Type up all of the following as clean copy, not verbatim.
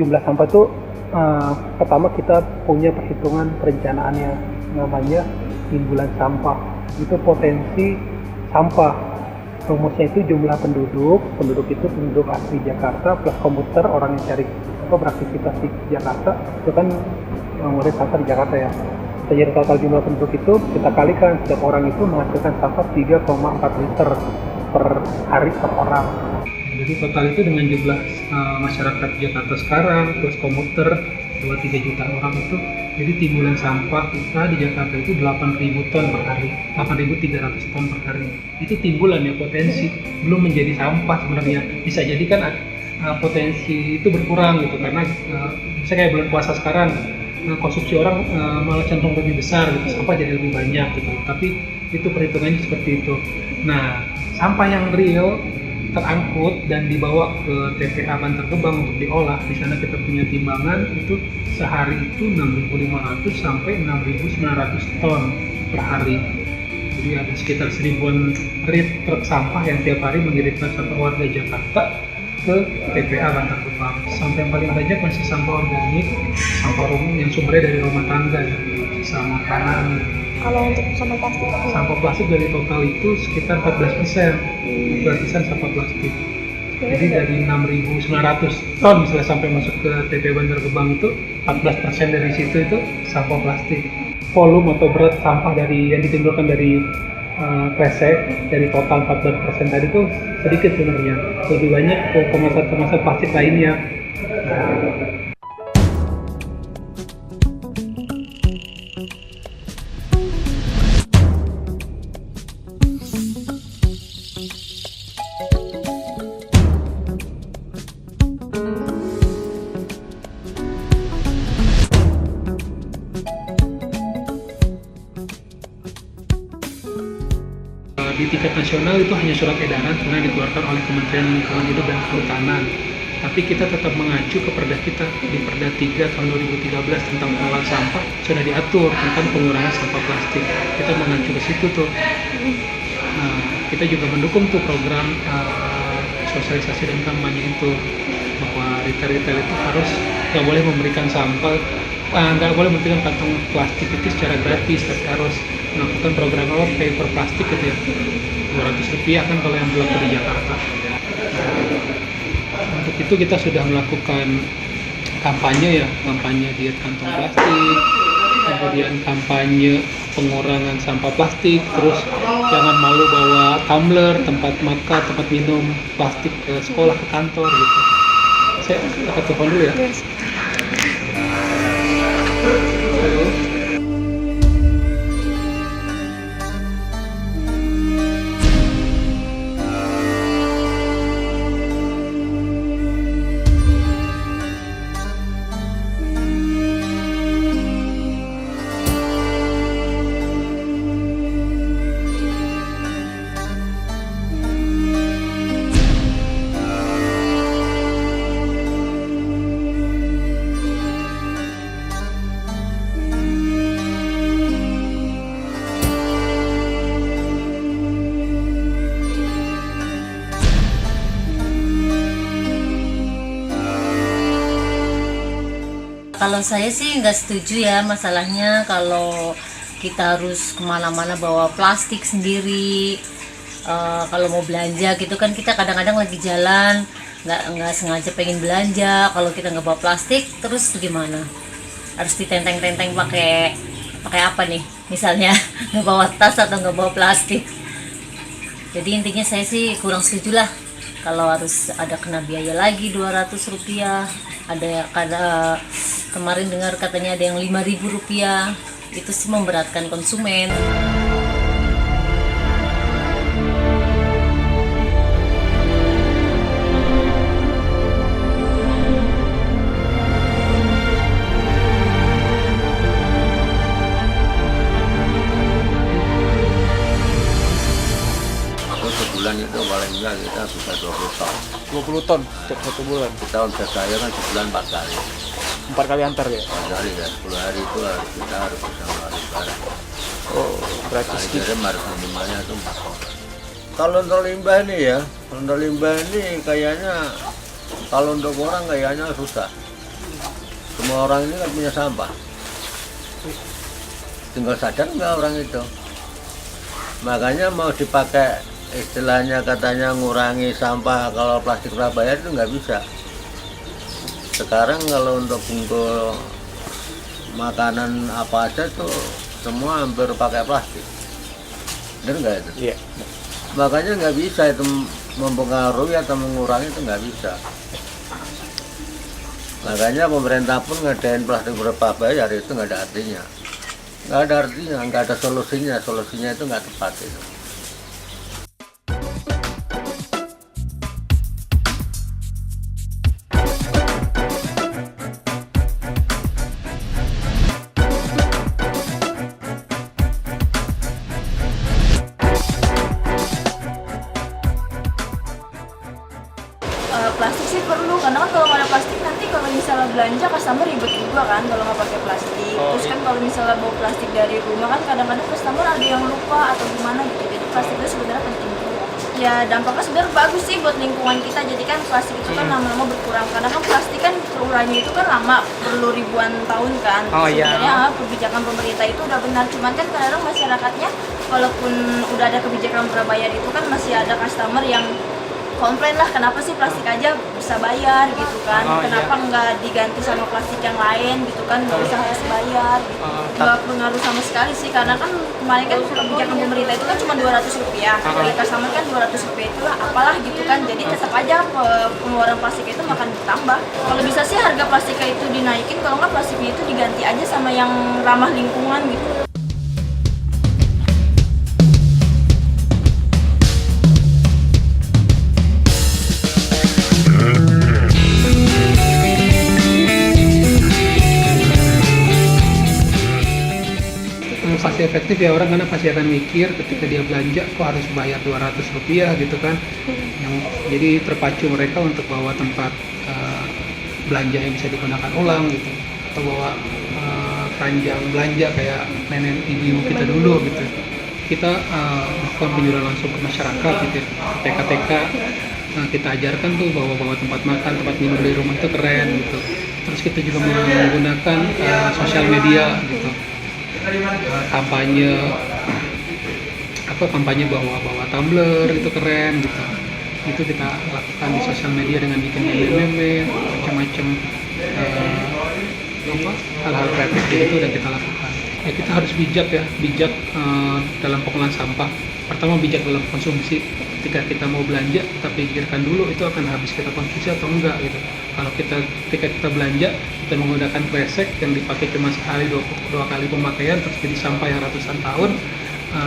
jumlah sampah itu pertama kita punya perhitungan perencanaannya, namanya timbulan sampah. Itu potensi sampah. Rumusnya itu jumlah penduduk itu penduduk asli Jakarta plus komuter, orang yang cari beraktivitas di Jakarta, itu kan mulai sampah di Jakarta ya. Kita jadi total jumlah penduduk itu kita kalikan, setiap orang itu menghasilkan sampah 3,4 liter per hari per orang. Jadi total itu dengan jumlah masyarakat Jakarta sekarang plus komuter 2-3 juta orang itu, jadi timbulan sampah kita di Jakarta itu 8.000 ton per hari, 8.300 ton per hari. Itu timbulan ya, potensi, belum menjadi sampah sebenarnya. Bisa jadi kan potensi itu berkurang gitu, karena misalnya kayak bulan puasa sekarang konsumsi orang malah cenderung lebih besar gitu, sampah jadi lebih banyak gitu. Tapi itu perhitungannya seperti itu. Nah, sampah yang real terangkut dan dibawa ke TPA Bantar Gebang untuk diolah. Di sana kita punya timbangan itu sehari itu 6.500 sampai 6.900 ton per hari. Jadi ada sekitar 1.000-an rit truk sampah yang tiap hari mengirimkan sampah warga Jakarta ke TPA Bantar Gebang. Sampah yang paling banyak masih sampah organik, sampah umum yang sumbernya dari rumah tangga ya, sisa makanan. Kalau untuk sampah plastik? Sampah plastik dari total itu sekitar 14%, 14% sampah plastik. Jadi dari 6.900 ton misalnya sampai masuk ke TPA Bantar Gebang itu 14% dari situ itu sampah plastik. Volume atau berat sampah dari yang ditimbulkan dari kresek dari total 14% tadi itu sedikit sebenarnya, lebih banyak ke kemasan plastik lainnya. Di tingkat nasional itu hanya surat edaran pernah dikeluarkan oleh Kementerian Lingkungan Hidup dan Kehutanan. Tapi kita tetap mengacu ke Perda kita di Perda 3 tahun 2013 tentang pengelolaan sampah, sudah diatur tentang pengurangan sampah plastik. Kita mengacu ke situ tuh. Nah, kita juga mendukung tuh program sosialisasi dan kampanye itu, bahwa retail-retail itu harus nggak boleh memberikan sampah, nggak boleh memberikan kantong plastik itu secara gratis, tapi harus melakukan program paper plastik gitu ya, Rp200 kan kalau yang berlaku di Jakarta. Untuk itu kita sudah melakukan kampanye diet kantong plastik, kemudian kampanye pengurangan sampah plastik, terus jangan malu bawa tumbler, tempat makan, tempat minum plastik ke sekolah, ke kantor gitu. Saya angkat telepon dulu ya. Yes. Halo. Kalau saya sih nggak setuju ya, masalahnya kalau kita harus kemana-mana bawa plastik sendiri. Kalau mau belanja gitu kan, kita kadang-kadang lagi jalan nggak sengaja pengen belanja, kalau kita nggak bawa plastik terus gimana? Harus ditenteng-tenteng pakai apa nih? Misalnya nggak bawa tas atau nggak bawa plastik. Jadi intinya saya sih kurang setuju lah kalau harus ada kena biaya lagi Rp200. Ada kemarin dengar katanya ada yang Rp5.000, itu sih memberatkan konsumen. Sebulan itu paling enggak kita bisa 20 ton. 20 ton setiap 1 bulan. Kita udah saya kan sebulan 4 kali. 4 kali antar ya? 4 kali ya, 10 hari itu kita harus bisa ngeluarin barang. Oh, berarti Kali sedikit. kirim harus minimalnya itu 4 ton. Kalau untuk limbah ini ya, untuk limbah ini kayaknya kalau untuk orang kayaknya susah. Semua orang ini kan punya sampah. Tinggal sadar nggak orang itu. Makanya mau dipakai istilahnya katanya ngurangi sampah kalau plastik Surabaya itu nggak bisa. Sekarang kalau untuk bungkus makanan apa aja tuh semua hampir pakai plastik. Benar nggak itu? Iya. Makanya nggak bisa itu mempengaruhi atau mengurangi itu nggak bisa. Makanya pemerintah pun ngadain plastik berbayar itu nggak ada artinya. Nggak ada artinya, nggak ada solusinya. Solusinya itu nggak tepat itu. Plastik sih perlu, karena kan kalau nggak ada plastik nanti kalau misalnya belanja customer ribet juga kan kalau nggak pakai plastik. Terus kan kalau misalnya bawa plastik dari rumah kan kadang-kadang customer ada yang lupa atau gimana gitu. Jadi plastik itu sebenarnya penting juga. Ya dampaknya sebenarnya bagus sih buat lingkungan kita. Jadi kan plastik itu kan lama-lama berkurang. Karena kan plastik kan terurannya itu kan lama, perlu ribuan tahun kan. Sebenarnya kebijakan pemerintah itu udah benar. Cuman kan kadang masyarakatnya walaupun udah ada kebijakan berbayar itu kan masih ada customer yang komplain lah, kenapa sih plastik aja bisa bayar gitu kan, kenapa nggak diganti sama plastik yang lain gitu kan, nggak usah harus bayar gitu. Nggak pengaruh sama sekali sih, karena kan kemarin kan kebijakan pemerintah itu kan cuma Rp200, bagi customer kan Rp200 itulah apalah gitu kan, jadi tetap aja pengeluaran plastik itu makan ditambah. Kalau bisa sih harga plastiknya itu dinaikin, kalau nggak plastiknya itu diganti aja sama yang ramah lingkungan gitu. Pasti efektif ya orang, karena pasti akan mikir ketika dia belanja kok harus bayar Rp200 gitu kan, yang jadi terpacu mereka untuk bawa tempat belanja yang bisa digunakan ulang gitu, atau bawa keranjang belanja kayak nenek ibu kita dulu gitu. Kita melakukan penjualan langsung ke masyarakat gitu, TK-TK kita ajarkan tuh bawa tempat makan, tempat minum di rumah itu keren gitu. Terus kita juga menggunakan sosial media gitu, kampanye bawa tumbler itu keren gitu. Itu kita lakukan di sosial media dengan bikin meme macam-macam hal-hal kreatif itu dan kita lakukan. Ya kita harus bijak dalam pengelolaan sampah. Pertama bijak dalam konsumsi. Ketika kita mau belanja, kita pikirkan dulu itu akan habis kita konsumsi atau enggak gitu. Kalau ketika kita belanja, kita menggunakan kresek yang dipakai cuma sekali dua kali pemakaian terus jadi sampah yang ratusan tahun,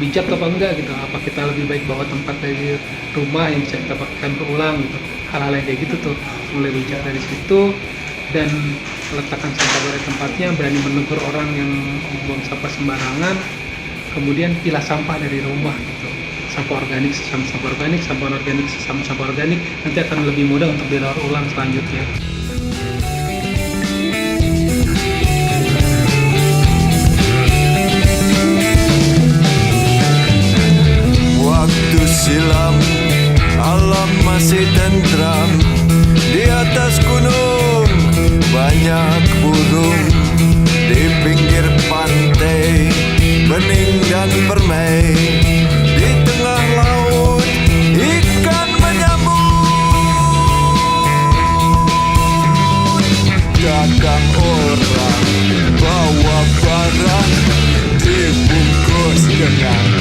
bijak atau enggak gitu. Apa kita lebih baik bawa tempat dari rumah yang bisa kita pakaikan berulang gitu. Hal-hal yang kayak gitu tuh, mulai bijak dari situ dan letakkan sampah pada tempatnya, berani menegur orang yang membuang sampah sembarangan, kemudian pilah sampah dari rumah gitu. Sampah organik sesama sampah organik, sampah organik sesama sampah organik, nanti akan lebih mudah untuk didaur ulang selanjutnya. Waktu silam, alam masih tentram. Di atas gunung banyak burung, di pinggir pantai bening dan permai, di tengah laut ikan menyambut. Dagang orang bawa barang dibungkus dengan